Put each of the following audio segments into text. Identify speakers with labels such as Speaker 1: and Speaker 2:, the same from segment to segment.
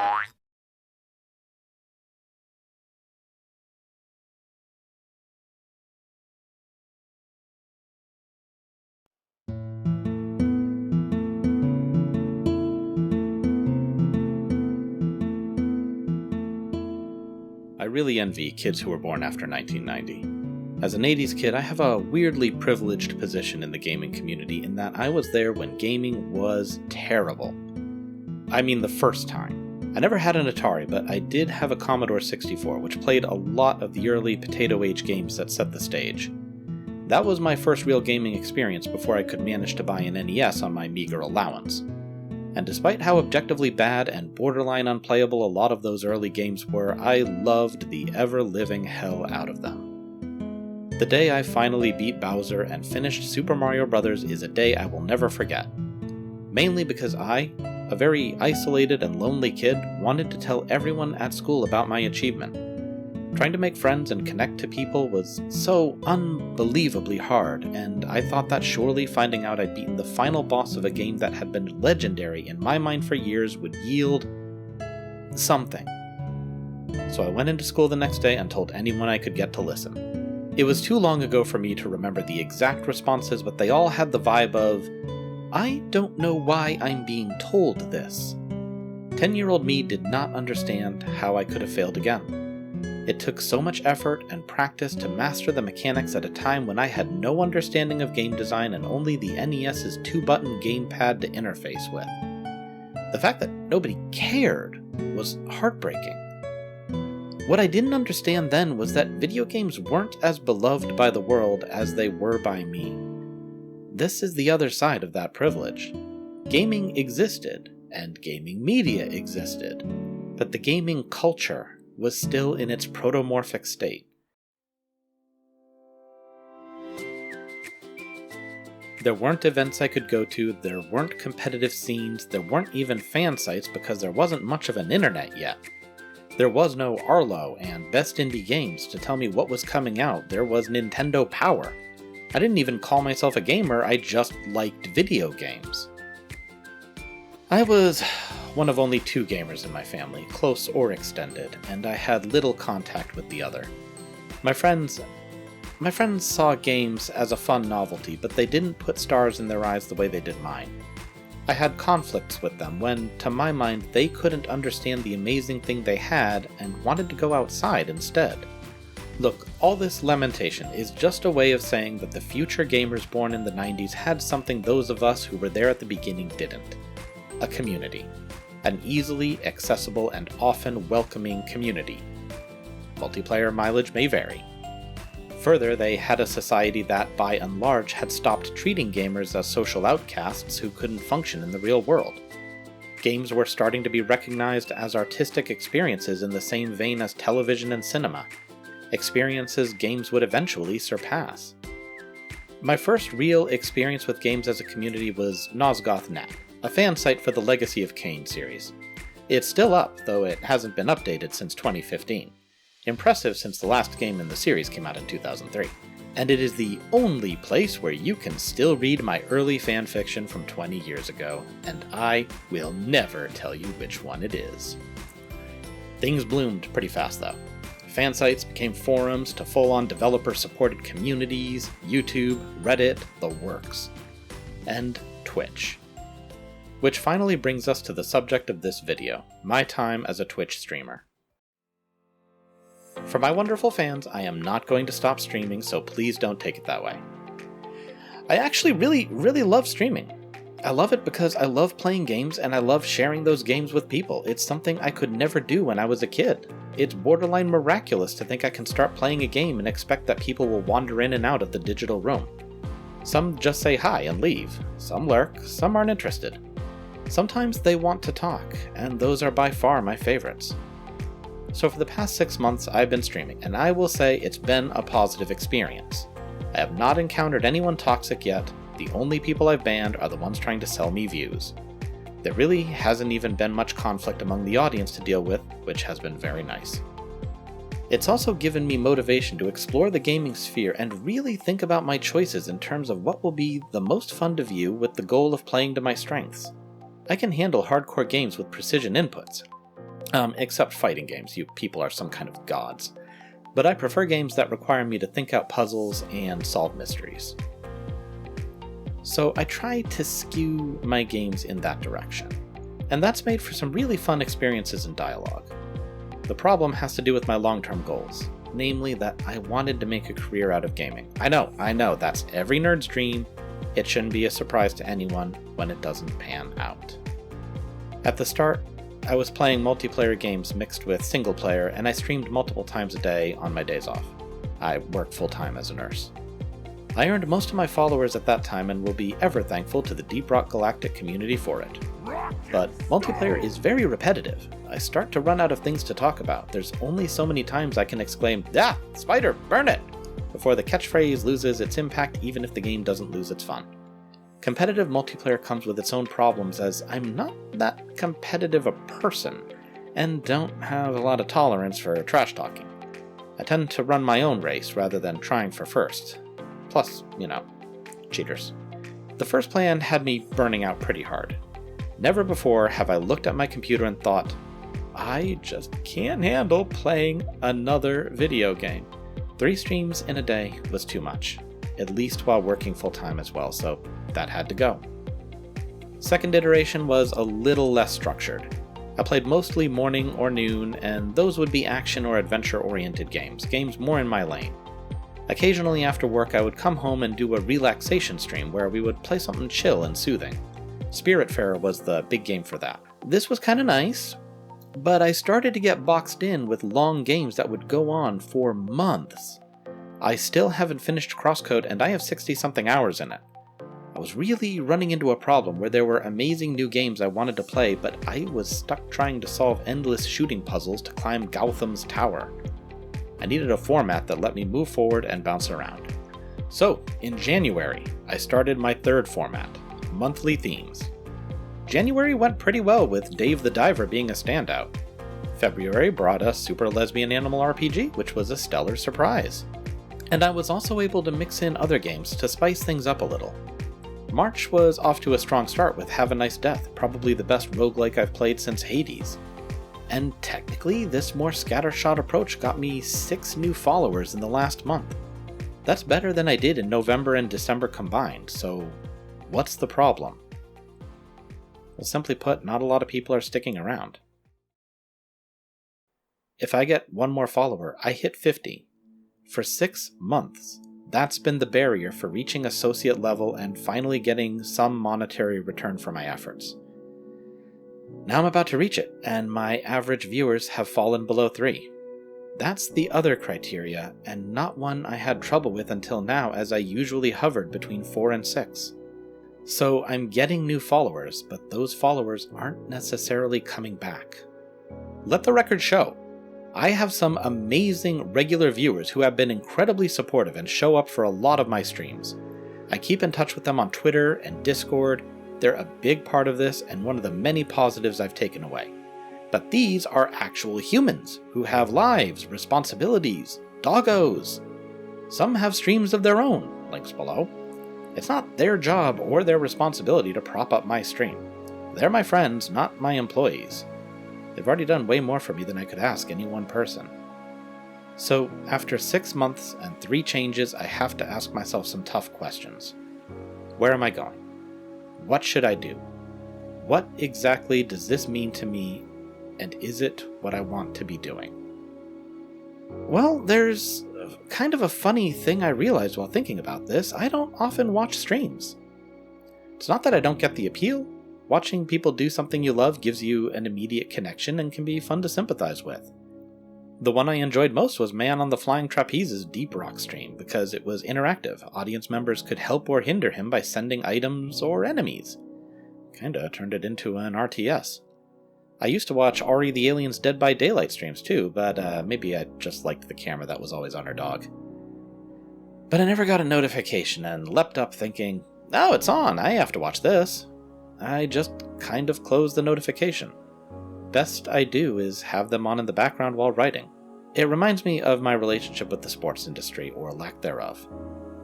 Speaker 1: I really envy kids who were born after 1990. As an 80s kid, I have a weirdly privileged position in the gaming community in that I was there when gaming was terrible. I mean the first time. I never had an Atari, but I did have a Commodore 64, which played a lot of the early potato age games that set the stage. That was my first real gaming experience before I could manage to buy an NES on my meager allowance. And despite how objectively bad and borderline unplayable a lot of those early games were, I loved the ever-living hell out of them. The day I finally beat Bowser and finished Super Mario Bros. Is a day I will never forget. Mainly because I, a very isolated and lonely kid, wanted to tell everyone at school about my achievement. Trying to make friends and connect to people was so unbelievably hard, and I thought that surely finding out I'd beaten the final boss of a game that had been legendary in my mind for years would yield something. So I went into school the next day and told anyone I could get to listen. It was too long ago for me to remember the exact responses, but they all had the vibe of, I don't know why I'm being told this. 10-year-old me did not understand how I could have failed again. It took so much effort and practice to master the mechanics at a time when I had no understanding of game design and only the NES's 2-button gamepad to interface with. The fact that nobody cared was heartbreaking. What I didn't understand then was that video games weren't as beloved by the world as they were by me. This is the other side of that privilege. Gaming existed, and gaming media existed, but the gaming culture was still in its protomorphic state. There weren't events I could go to, there weren't competitive scenes, there weren't even fan sites because there wasn't much of an internet yet. There was no Arlo and Best Indie Games to tell me what was coming out, there was Nintendo Power. I didn't even call myself a gamer, I just liked video games. I was one of only 2 gamers in my family, close or extended, and I had little contact with the other. My friends saw games as a fun novelty, but they didn't put stars in their eyes the way they did mine. I had conflicts with them when, to my mind, they couldn't understand the amazing thing they had and wanted to go outside instead. Look, all this lamentation is just a way of saying that the future gamers born in the 90s had something those of us who were there at the beginning didn't. A community. An easily accessible and often welcoming community. Multiplayer mileage may vary. Further, they had a society that, by and large, had stopped treating gamers as social outcasts who couldn't function in the real world. Games were starting to be recognized as artistic experiences in the same vein as television and cinema. Experiences games would eventually surpass. My first real experience with games as a community was Nosgoth.net, a fan site for the Legacy of Kain series. It's still up, though it hasn't been updated since 2015. Impressive since the last game in the series came out in 2003. And it is the only place where you can still read my early fanfiction from 20 years ago, and I will never tell you which one it is. Things bloomed pretty fast though. Fan sites became forums to full-on developer-supported communities, YouTube, Reddit, the works. And Twitch. Which finally brings us to the subject of this video, my time as a Twitch streamer. For my wonderful fans, I am not going to stop streaming, so please don't take it that way. I actually really love streaming. I love it because I love playing games and I love sharing those games with people. It's something I could never do when I was a kid. It's borderline miraculous to think I can start playing a game and expect that people will wander in and out of the digital room. Some just say hi and leave. Some lurk, some aren't interested. Sometimes they want to talk, and those are by far my favorites. So for the past 6 months I've been streaming, and I will say it's been a positive experience. I have not encountered anyone toxic yet, the only people I've banned are the ones trying to sell me views. There really hasn't even been much conflict among the audience to deal with, which has been very nice. It's also given me motivation to explore the gaming sphere and really think about my choices in terms of what will be the most fun to view with the goal of playing to my strengths. I can handle hardcore games with precision inputs. Except fighting games, you people are some kind of gods. But I prefer games that require me to think out puzzles and solve mysteries. So I try to skew my games in that direction, and that's made for some really fun experiences and dialogue. The problem has to do with my long-term goals, namely that I wanted to make a career out of gaming. I know, that's every nerd's dream. It shouldn't be a surprise to anyone when it doesn't pan out. At the start, I was playing multiplayer games mixed with single player, and I streamed multiple times a day on my days off. I worked full-time as a nurse. I earned most of my followers at that time and will be ever thankful to the Deep Rock Galactic community for it. But multiplayer is very repetitive. I start to run out of things to talk about. There's only so many times I can exclaim, "Ah, spider, burn it!" before the catchphrase loses its impact even if the game doesn't lose its fun. Competitive multiplayer comes with its own problems, as I'm not that competitive a person, and don't have a lot of tolerance for trash talking. I tend to run my own race rather than trying for first. Plus, cheaters. The first plan had me burning out pretty hard. Never before have I looked at my computer and thought, I just can't handle playing another video game. 3 streams in a day was too much, at least while working full-time as well, so that had to go. Second iteration was a little less structured. I played mostly morning or noon, and those would be action or adventure-oriented games more in my lane. Occasionally after work I would come home and do a relaxation stream where we would play something chill and soothing. Spiritfarer was the big game for that. This was kinda nice, but I started to get boxed in with long games that would go on for months. I still haven't finished Crosscode and I have 60-something hours in it. I was really running into a problem where there were amazing new games I wanted to play, but I was stuck trying to solve endless shooting puzzles to climb Gotham's tower. I needed a format that let me move forward and bounce around. So, in January, I started my third format, monthly themes. January went pretty well with Dave the Diver being a standout. February brought us Super Lesbian Animal RPG, which was a stellar surprise. And I was also able to mix in other games to spice things up a little. March was off to a strong start with Have a Nice Death, probably the best roguelike I've played since Hades. And technically, this more scattershot approach got me 6 new followers in the last month. That's better than I did in November and December combined, so what's the problem? Well, simply put, not a lot of people are sticking around. If I get 1 more follower, I hit 50. For 6 months, that's been the barrier for reaching associate level and finally getting some monetary return for my efforts. Now I'm about to reach it, and my average viewers have fallen below 3. That's the other criteria, and not one I had trouble with until now, as I usually hovered between 4 and 6. So I'm getting new followers, but those followers aren't necessarily coming back. Let the record show. I have some amazing regular viewers who have been incredibly supportive and show up for a lot of my streams. I keep in touch with them on Twitter and Discord. They're a big part of this and one of the many positives I've taken away. But these are actual humans who have lives, responsibilities, doggos. Some have streams of their own, links below. It's not their job or their responsibility to prop up my stream. They're my friends, not my employees. They've already done way more for me than I could ask any one person. So, after 6 months and 3 changes, I have to ask myself some tough questions. Where am I going? What should I do? What exactly does this mean to me, and is it what I want to be doing? Well, there's kind of a funny thing I realized while thinking about this. I don't often watch streams. It's not that I don't get the appeal. Watching people do something you love gives you an immediate connection and can be fun to sympathize with. The one I enjoyed most was Man on the Flying Trapeze's Deep Rock stream, because it was interactive. Audience members could help or hinder him by sending items or enemies. Kinda turned it into an RTS. I used to watch Ori the Alien's Dead by Daylight streams too, but maybe I just liked the camera that was always on her dog. But I never got a notification and leapt up thinking, oh, it's on, I have to watch this. I just kind of closed the notification. Best I do is have them on in the background while writing. It reminds me of my relationship with the sports industry, or lack thereof.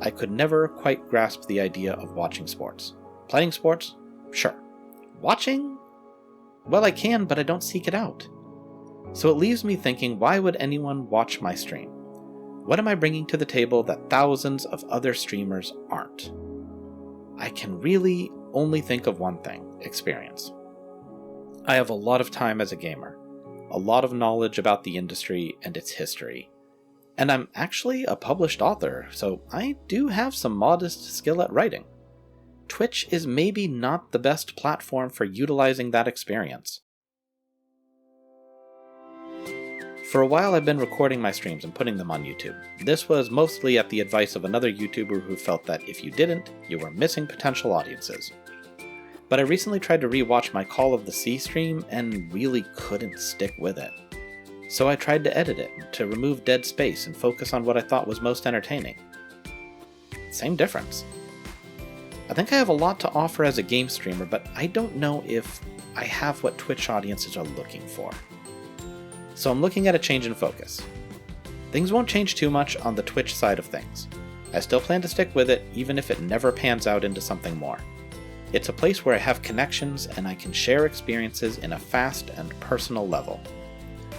Speaker 1: I could never quite grasp the idea of watching sports. Playing sports? Sure. Watching? Well, I can, but I don't seek it out. So it leaves me thinking, why would anyone watch my stream? What am I bringing to the table that thousands of other streamers aren't? I can really only think of one thing: experience. I have a lot of time as a gamer, a lot of knowledge about the industry and its history, and I'm actually a published author, so I do have some modest skill at writing. Twitch is maybe not the best platform for utilizing that experience. For a while I've been recording my streams and putting them on YouTube. This was mostly at the advice of another YouTuber who felt that if you didn't, you were missing potential audiences. But I recently tried to rewatch my Call of the Sea stream and really couldn't stick with it. So I tried to edit it, to remove dead space and focus on what I thought was most entertaining. Same difference. I think I have a lot to offer as a game streamer, but I don't know if I have what Twitch audiences are looking for. So I'm looking at a change in focus. Things won't change too much on the Twitch side of things. I still plan to stick with it, even if it never pans out into something more. It's a place where I have connections and I can share experiences in a fast and personal level.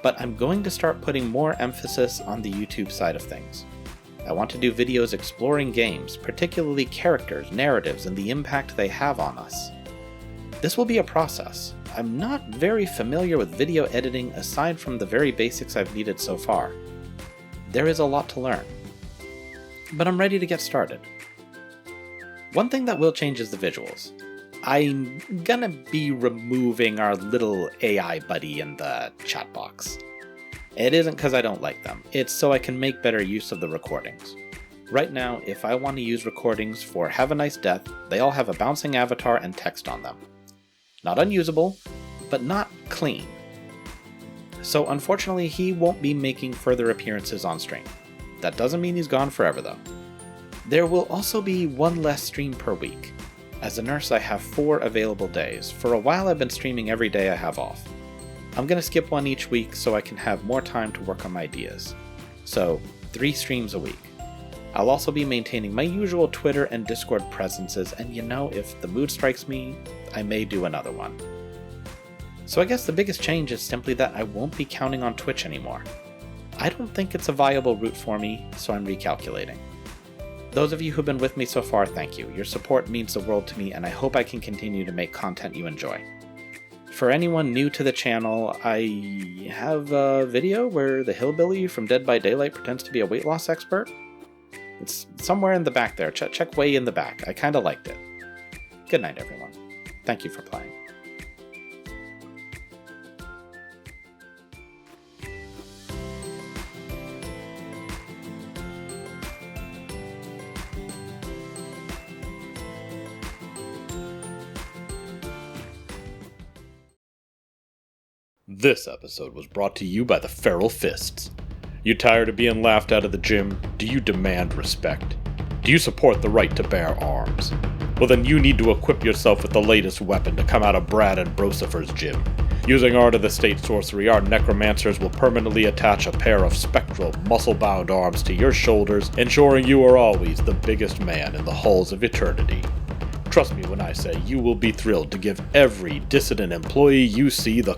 Speaker 1: But I'm going to start putting more emphasis on the YouTube side of things. I want to do videos exploring games, particularly characters, narratives, and the impact they have on us. This will be a process. I'm not very familiar with video editing aside from the very basics I've needed so far. There is a lot to learn. But I'm ready to get started. One thing that will change is the visuals. I'm gonna be removing our little AI buddy in the chat box. It isn't because I don't like them, it's so I can make better use of the recordings. Right now, if I want to use recordings for Have a Nice Death, they all have a bouncing avatar and text on them. Not unusable, but not clean. So unfortunately, he won't be making further appearances on stream. That doesn't mean he's gone forever though. There will also be one less stream per week. As a nurse, I have 4 available days. For a while I've been streaming every day I have off. I'm gonna skip one each week so I can have more time to work on my ideas. So, 3 streams a week. I'll also be maintaining my usual Twitter and Discord presences, and if the mood strikes me, I may do another one. So I guess the biggest change is simply that I won't be counting on Twitch anymore. I don't think it's a viable route for me, so I'm recalculating. Those of you who've been with me so far, thank you. Your support means the world to me, and I hope I can continue to make content you enjoy. For anyone new to the channel, I have a video where the hillbilly from Dead by Daylight pretends to be a weight loss expert. It's somewhere in the back there. Check way in the back. I kinda liked it. Good night, everyone. Thank you for playing.
Speaker 2: This episode was brought to you by the Feral Fists. You tired of being laughed out of the gym? Do you demand respect? Do you support the right to bear arms? Well, then you need to equip yourself with the latest weapon to come out of Brad and Brocifer's gym. Using Art of the State sorcery, our necromancers will permanently attach a pair of spectral, muscle-bound arms to your shoulders, ensuring you are always the biggest man in the halls of eternity. Trust me when I say you will be thrilled to give every dissident employee you see the